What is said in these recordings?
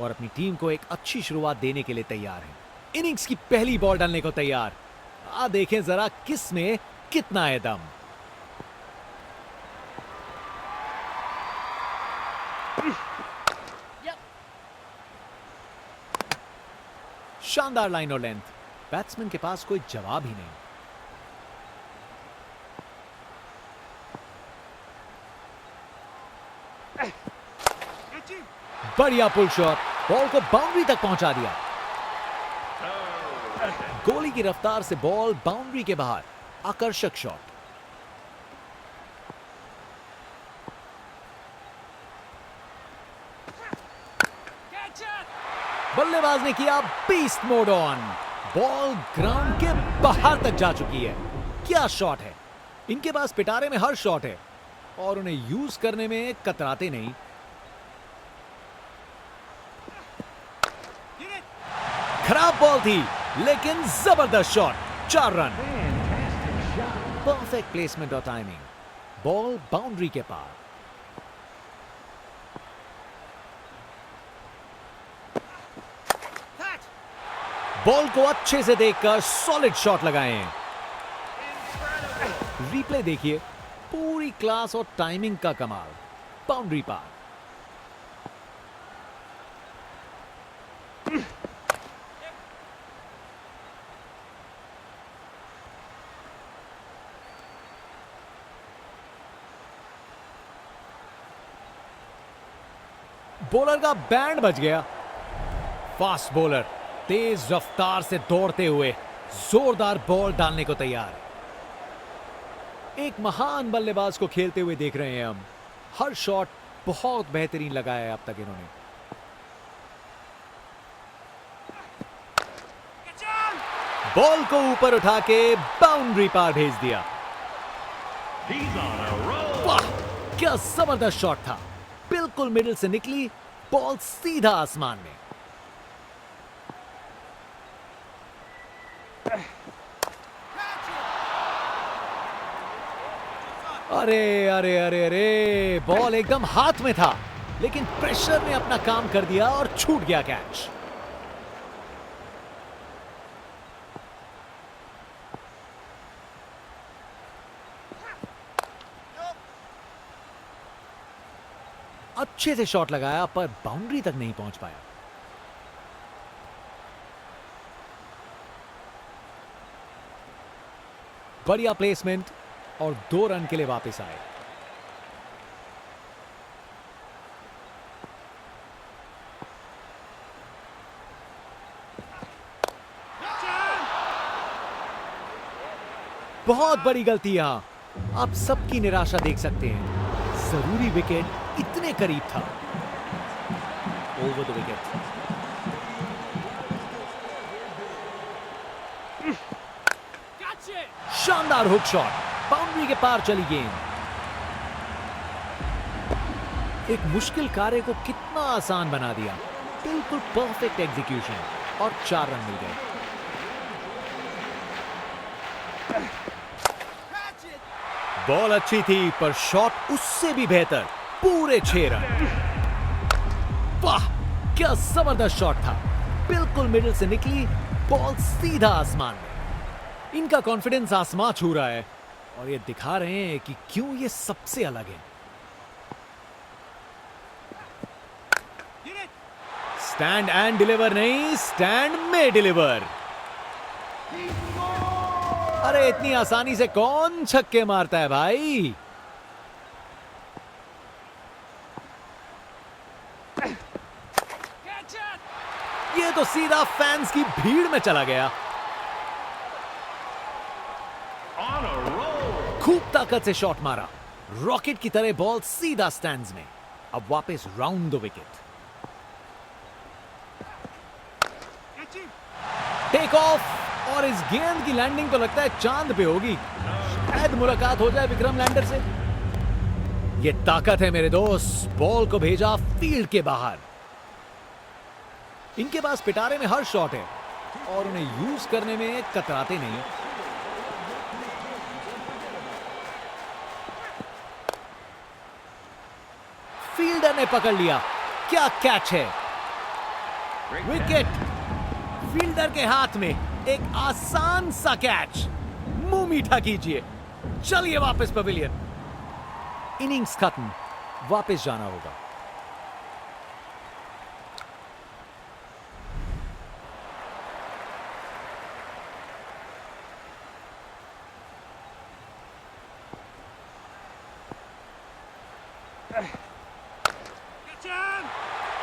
और अपनी टीम को एक अच्छी शुरुआत देने के लिए तैयार हैं। इनिंग्स की पहली बॉल डालने को तैयार। देखें जरा किस में कितना है दम। शानदार लाइन और लेंथ। बैट्समैन के पास कोई जवाब ही नहीं। बढ़िया पुल शॉट, बॉल को बाउंड्री तक पहुंचा दिया। गोली की रफ्तार से बॉल बाउंड्री के बाहर। आकर्षक शॉट। बल्लेबाज ने किया beast mode on. Ball ground के बाहर तक जा चुकी है। क्या शॉट है। इनके पास पिटारे में हर शॉट है और उन्हें यूज करने में कतराते नहीं। खराब बॉल थी लेकिन जबरदस्त शॉट। 4 रन। परफेक्ट प्लेसमेंट और टाइमिंग। बॉल बाउंड्री के पार। बॉल को अच्छे से देखकर सॉलिड शॉट लगाए। रिप्ले देखिए, पूरी क्लास और टाइमिंग का कमाल। बाउंड्री पार। बॉलर का बैंड बज गया। फास्ट बॉलर तेज रफ्तार से दौड़ते हुए जोरदार बॉल डालने को तैयार। एक महान बल्लेबाज को खेलते हुए देख रहे हैं हम। हर शॉट बहुत बेहतरीन लगाया है अब तक इन्होंने। बॉल को ऊपर उठा के बाउंड्री पार भेज दिया। वाह, क्या जबरदस्त शॉट था। बिल्कुल मिडिल से निकली बॉल सीधा आसमान में। अरे अरे अरे अरे, बॉल एकदम हाथ में था लेकिन प्रेशर ने अपना काम कर दिया और छूट गया कैच। अच्छे से शॉट लगाया पर बाउंड्री तक नहीं पहुंच पाया। बढ़िया प्लेसमेंट और 2 रन के लिए वापस आए। बहुत बड़ी गलती यहां। आप सबकी निराशा देख सकते हैं। जरूरी विकेट इतने करीब था। Over the wicket. शानदार हुक शॉट, बाउंड्री के पार चली गेंद। एक मुश्किल कार्य को कितना आसान बना दिया। बिल्कुल परफेक्ट एग्जीक्यूशन और 4 रन मिल गए। बॉल अच्छी थी पर शॉट उससे भी बेहतर। पूरे 6 रन। वाह, क्या जबरदस्त शॉट था। बिल्कुल मिडिल से निकली बॉल सीधा आसमान में। इनका कॉन्फिडेंस आसमां छू रहा है और ये दिखा रहे हैं कि क्यों ये सबसे अलग है। स्टैंड एंड डिलीवर नहीं, स्टैंड में डिलीवर। अरे इतनी आसानी से कौन छक्के मारता है भाई। ये तो सीधा फैंस की भीड़ में चला गया। खूब ताकत से शॉट मारा। रॉकेट की तरह बॉल सीधा स्टैंड्स में। अब वापस round the wicket. Take off और इस गेंद की लैंडिंग तो लगता है चांद पे होगी। शायद मुलाकात हो जाए विक्रम लैंडर से। ये ताकत है मेरे दोस्त। बॉल को भेजा फील्ड के बाहर। इनके पास पिटारे में हर शॉट है और उन्हें यूज करने में कतराते नहीं। फील्डर ने पकड़ लिया। क्या कैच है। विकेट। फील्डर के हाथ में एक आसान सा कैच। मुंह मीठा कीजिए, चलिए वापस पवेलियन। इनिंग्स खत्म, वापस जाना होगा।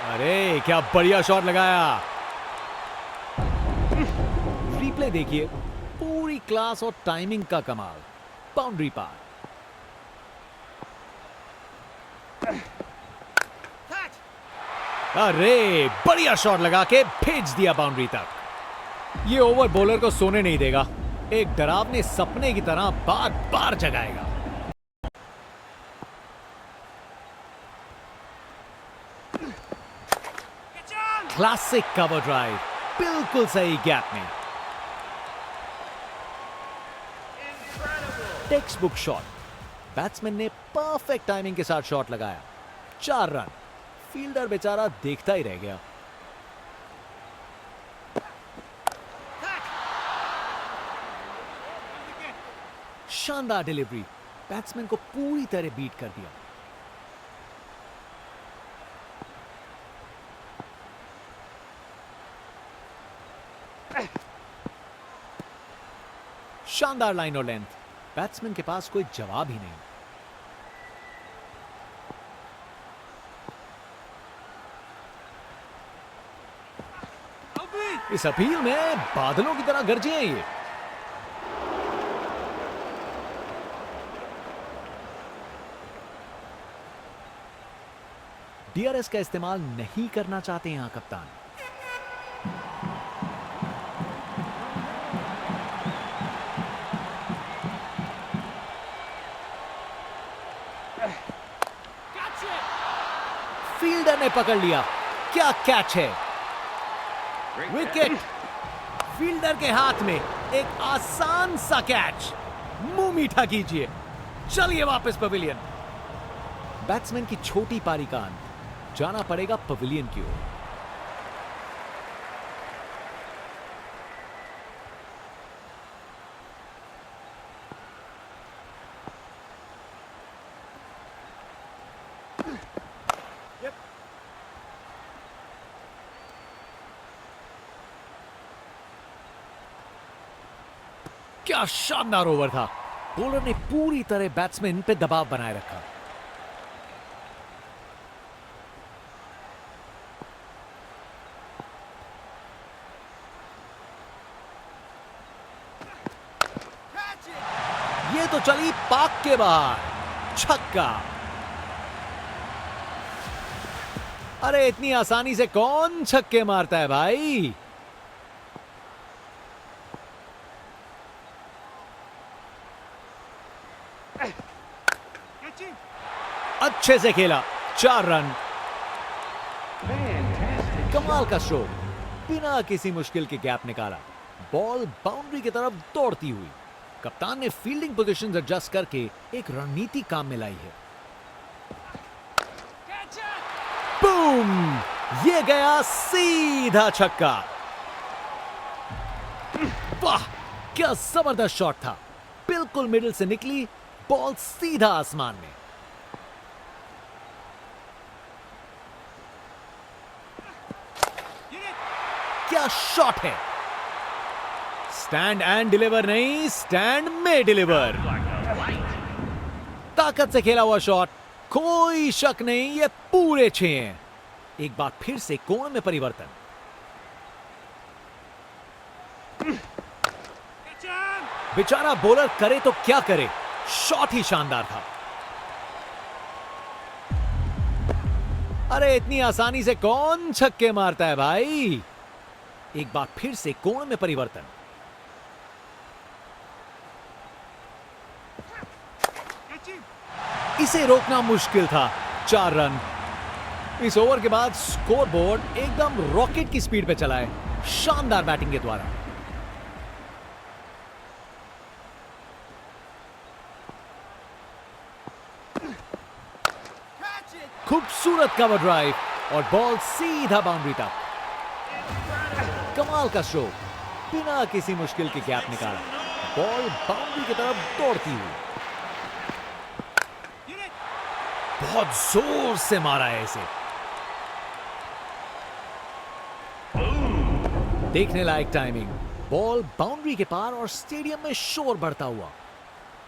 अरे क्या बढ़िया शॉट लगाया। रिप्ले देखिए, पूरी क्लास और टाइमिंग का कमाल। बाउंड्री पार। अरे बढ़िया शॉट लगा के भेज दिया बाउंड्री तक। ये ओवर बॉलर को सोने नहीं देगा, एक डरावने सपने की तरह बार बार जगाएगा। क्लासिक कवर ड्राइव, बिल्कुल सही गैप में। Text book shot. बैट्समैन ने परफेक्ट टाइमिंग के साथ शॉट लगाया। 4 रन। फील्डर बेचारा देखता ही रह गया। शानदार डिलीवरी, बैट्समैन को पूरी तरह बीट कर दिया। शानदार लाइन और लेंथ, बैट्समैन के पास कोई जवाब ही नहीं। इस अपील में बादलों की तरह गरजे हैं ये। डीआरएस का इस्तेमाल नहीं करना चाहते यहां कप्तान। फील्डर ने पकड़ लिया, क्या कैच है। विकेट। फील्डर के हाथ में एक आसान सा कैच। मुंह मीठा कीजिए, चलिए वापस पवेलियन। बैट्समैन की छोटी पारी का अंत, जाना पड़ेगा पवेलियन की ओर। क्या शानदार ओवर था। बॉलर ने पूरी तरह बैट्समैन पे दबाव बनाए रखा। ये तो चली पाक के बाहर, छक्का। अरे इतनी आसानी से कौन छक्के मारता है भाई। अच्छे से खेला, 4 रन। कमाल का स्ट्रोक, बिना किसी मुश्किल के गैप निकाला। बॉल बाउंड्री की तरफ दौड़ती हुई। कप्तान ने फील्डिंग पोजीशंस एडजस्ट करके एक रणनीति काम में लाई है। बूम! ये गया सीधा छक्का। वाह, क्या जबरदस्त शॉट था। बिल्कुल मिडिल से निकली बॉल, सीधा आसमान में। क्या शॉट है। स्टैंड एंड डिलीवर नहीं, स्टैंड में डिलीवर। ताकत से खेला हुआ शॉट, कोई शक नहीं, ये पूरे 6 हैं। एक बार फिर से कोण में परिवर्तन। बेचारा बॉलर करे तो क्या करे, शॉट ही शानदार था। अरे इतनी आसानी से कौन छक्के मारता है भाई। एक बार फिर से कोण में परिवर्तन। इसे रोकना मुश्किल था। 4 रन। इस ओवर के बाद स्कोरबोर्ड एकदम रॉकेट की स्पीड पे चला है, शानदार बैटिंग के द्वारा। खूबसूरत कवर ड्राइव और बॉल सीधा बाउंड्री तक। कमाल का स्ट्रोक, बिना किसी मुश्किल के गैप निकाला, बॉल बाउंड्री की तरफ दौड़ती हुई। बहुत जोर से मारा है इसे। देखने लायक टाइमिंग, बॉल बाउंड्री के पार और स्टेडियम में शोर बढ़ता हुआ।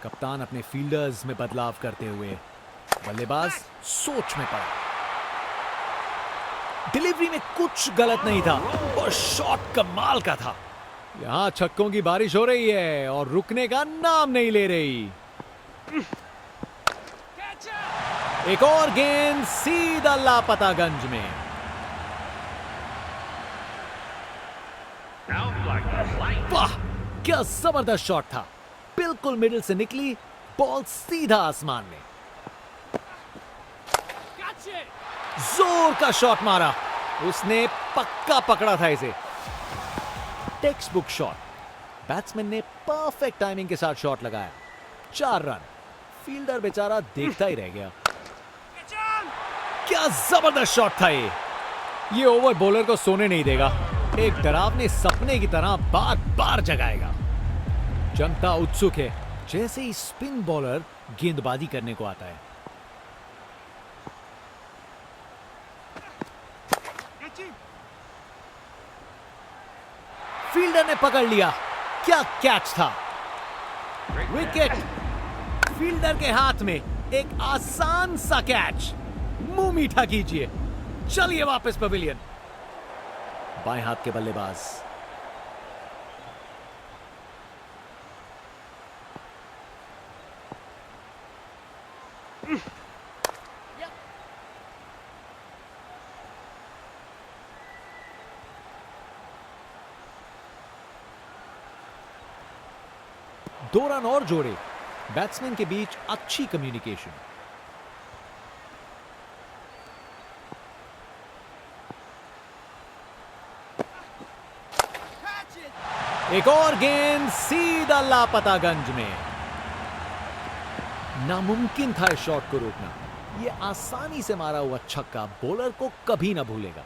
कप्तान अपने फील्डर्स में बदलाव करते हुए, बल्लेबाज सोच में पड़ा। डिलीवरी में कुछ गलत नहीं था और शॉट कमाल का था। यहां छक्कों की बारिश हो रही है और रुकने का नाम नहीं ले रही। एक और गेंद सीधा लापतागंज में। वाह, क्या जबरदस्त शॉट था। बिल्कुल मिडिल से निकली, बॉल सीधा आसमान में। जोर का शॉट मारा, उसने पक्का पकड़ा था इसे। Text book shot. बैट्समैन ने परफेक्ट टाइमिंग के साथ शॉट लगाया। 4 रन। फील्डर बेचारा देखता ही रह गया। क्या जबरदस्त शॉट था ये ओवर बॉलर को सोने नहीं देगा। एक डरावने सपने की तरह बार बार जगाएगा। जनता उत्सुक है जैसे ही स्पिन बॉलर गेंदबाजी करने को आता है। फील्डर ने पकड़ लिया। क्या कैच था। विकेट। फील्डर के हाथ में एक आसान सा कैच। मुंह मीठा कीजिए, चलिए वापस पवेलियन। बाएं हाथ के बल्लेबाज। दो रन और जोड़े। बैट्समैन के बीच अच्छी कम्युनिकेशन। एक और गेंद सीधा लापतागंज में। नामुमकिन था इस शॉट को रोकना। यह आसानी से मारा हुआ छक्का बॉलर को कभी ना भूलेगा।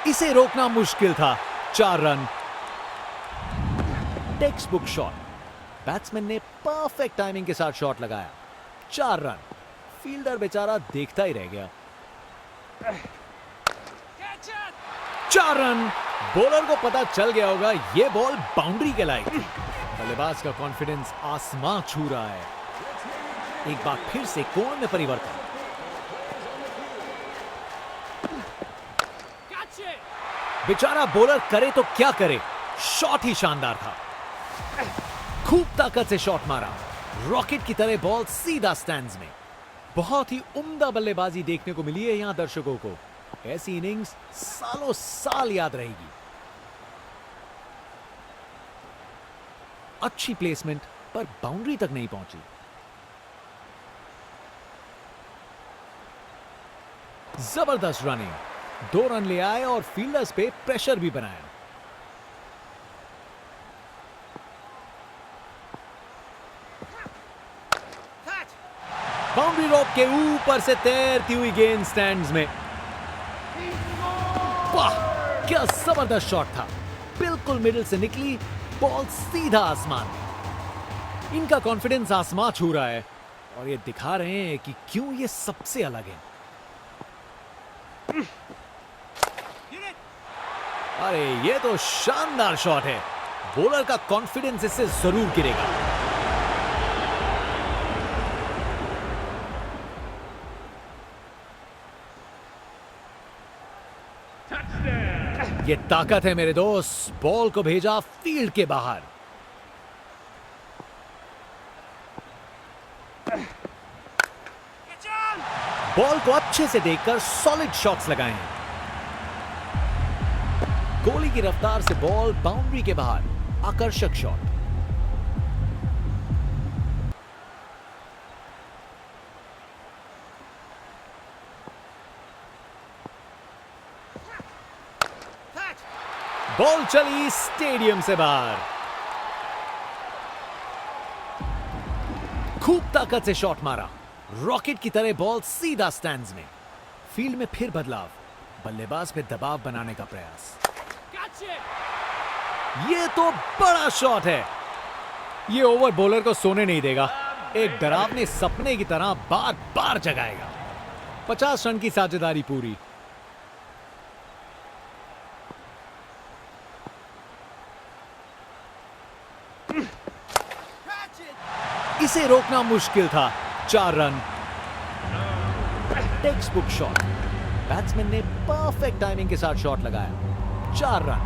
इसे रोकना मुश्किल था। 4 run. Text book shot. Batsman ने परफेक्ट टाइमिंग के साथ शॉट लगाया। 4 रन। फील्डर बेचारा देखता ही रह गया। 4 रन। बॉलर को पता चल गया होगा यह बॉल बाउंड्री के लायक थी। बल्लेबाज का कॉन्फिडेंस आसमां छू रहा है। एक बार फिर से कोण में परिवर्तन। बेचारा बॉलर करे तो क्या करे, शॉट ही शानदार था। खूब ताकत से शॉट मारा। रॉकेट की तरह बॉल सीधा स्टैंड्स में। बहुत ही उम्दा बल्लेबाजी देखने को मिली है यहां दर्शकों को। ऐसी इनिंग्स सालों साल याद रहेगी। अच्छी प्लेसमेंट पर बाउंड्री तक नहीं पहुंची। जबरदस्त रनिंग। 2 रन ले आए और फील्डर्स पे प्रेशर भी बनाया। बाउंड्री रोप के ऊपर से तैरती हुई गेंद स्टैंड्स में। वाह, क्या जबरदस्त शॉट था। बिल्कुल मिडिल से निकली, बॉल सीधा आसमान में। इनका कॉन्फिडेंस आसमां छू रहा है और ये दिखा रहे हैं कि क्यों ये सबसे अलग है। अरे ये तो शानदार शॉट है। बॉलर का कॉन्फिडेंस इससे जरूर गिरेगा। ये ताकत है मेरे दोस्त। बॉल को भेजा फील्ड के बाहर। बॉल को अच्छे से देखकर सॉलिड शॉट्स लगाए हैं। गोली की रफ्तार से बॉल बाउंड्री के बाहर। आकर्षक शॉट। बॉल चली स्टेडियम से बाहर। खूब ताकत से शॉट मारा। रॉकेट की तरह बॉल सीधा स्टैंड्स में। फील्ड में फिर बदलाव, बल्लेबाज पे दबाव बनाने का प्रयास। ये तो बड़ा शॉट है। ये ओवर बॉलर को सोने नहीं देगा, एक डरावने सपने की तरह बार बार जगाएगा। 50 रन की साझेदारी पूरी। इसे रोकना मुश्किल था। 4 run. Text book shot. Batsman ने परफेक्ट टाइमिंग के साथ शॉट लगाया। 4 रन।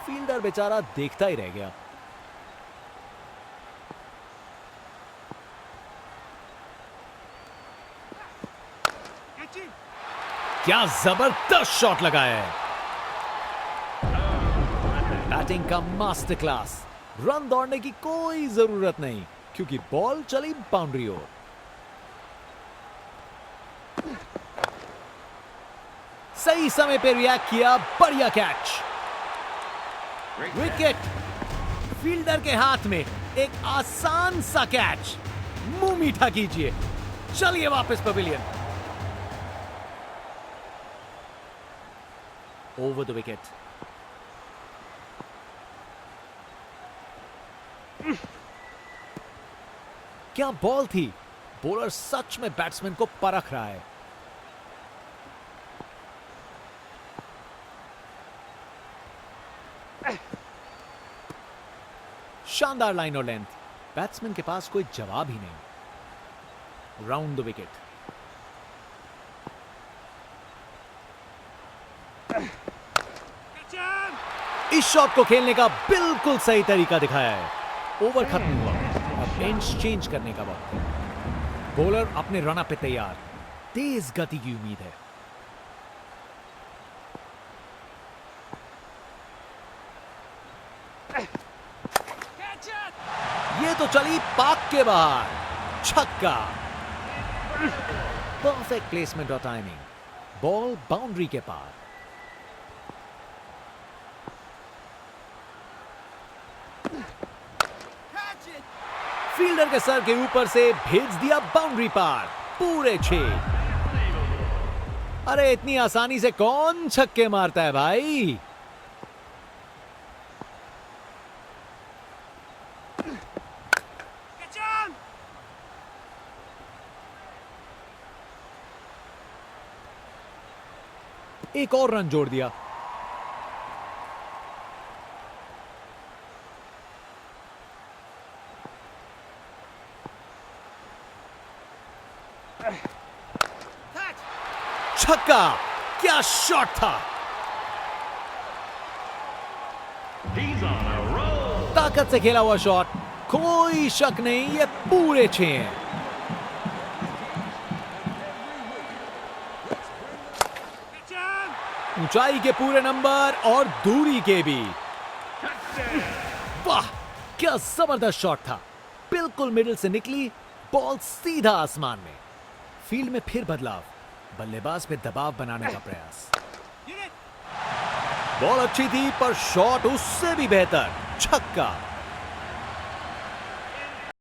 फील्डर बेचारा देखता ही रह गया। क्या जबरदस्त शॉट लगाया है। बैटिंग का मास्टर क्लास। रन दौड़ने की कोई जरूरत नहीं क्योंकि बॉल चली बाउंड्री ओर। सही समय पे रिएक्ट किया, बढ़िया कैच। विकेट। फील्डर के हाथ में एक आसान सा कैच। मुंह मीठा कीजिए, चलिए वापस पवेलियन। Over the wicket. क्या बॉल थी। बॉलर सच में बैट्समैन को परख रहा है। शानदार लाइन और लेंथ। बैट्समैन के पास कोई जवाब ही नहीं। Round the wicket. इस शॉट को खेलने का बिल्कुल सही तरीका दिखाया है। ओवर खत्म हुआ, अब एंड्स चेंज करने का वक्त। बॉलर अपने रन अप पे तैयार। तेज गति की उम्मीद है। ये तो चली पाक के बाहर। छक्का। परफेक्ट प्लेसमेंट और टाइमिंग। बॉल बाउंड्री के पार। फील्डर के सर के ऊपर से भेज दिया बाउंड्री पार। पूरे 6। अरे इतनी आसानी से कौन छक्के मारता है भाई। एक और रन जोड़ दिया। छक्का। क्या शॉट था। ताकत से खेला हुआ शॉट। कोई शक नहीं, ये पूरे 6 हैं। ऊंचाई के पूरे नंबर और दूरी के भी। वाह, क्या जबरदस्त शॉट था। बिल्कुल मिडिल से निकली, बॉल सीधा आसमान में। फील्ड में फिर बदलाव, बल्लेबाज पे दबाव बनाने का प्रयास। बॉल अच्छी थी पर शॉट उससे भी बेहतर। छक्का।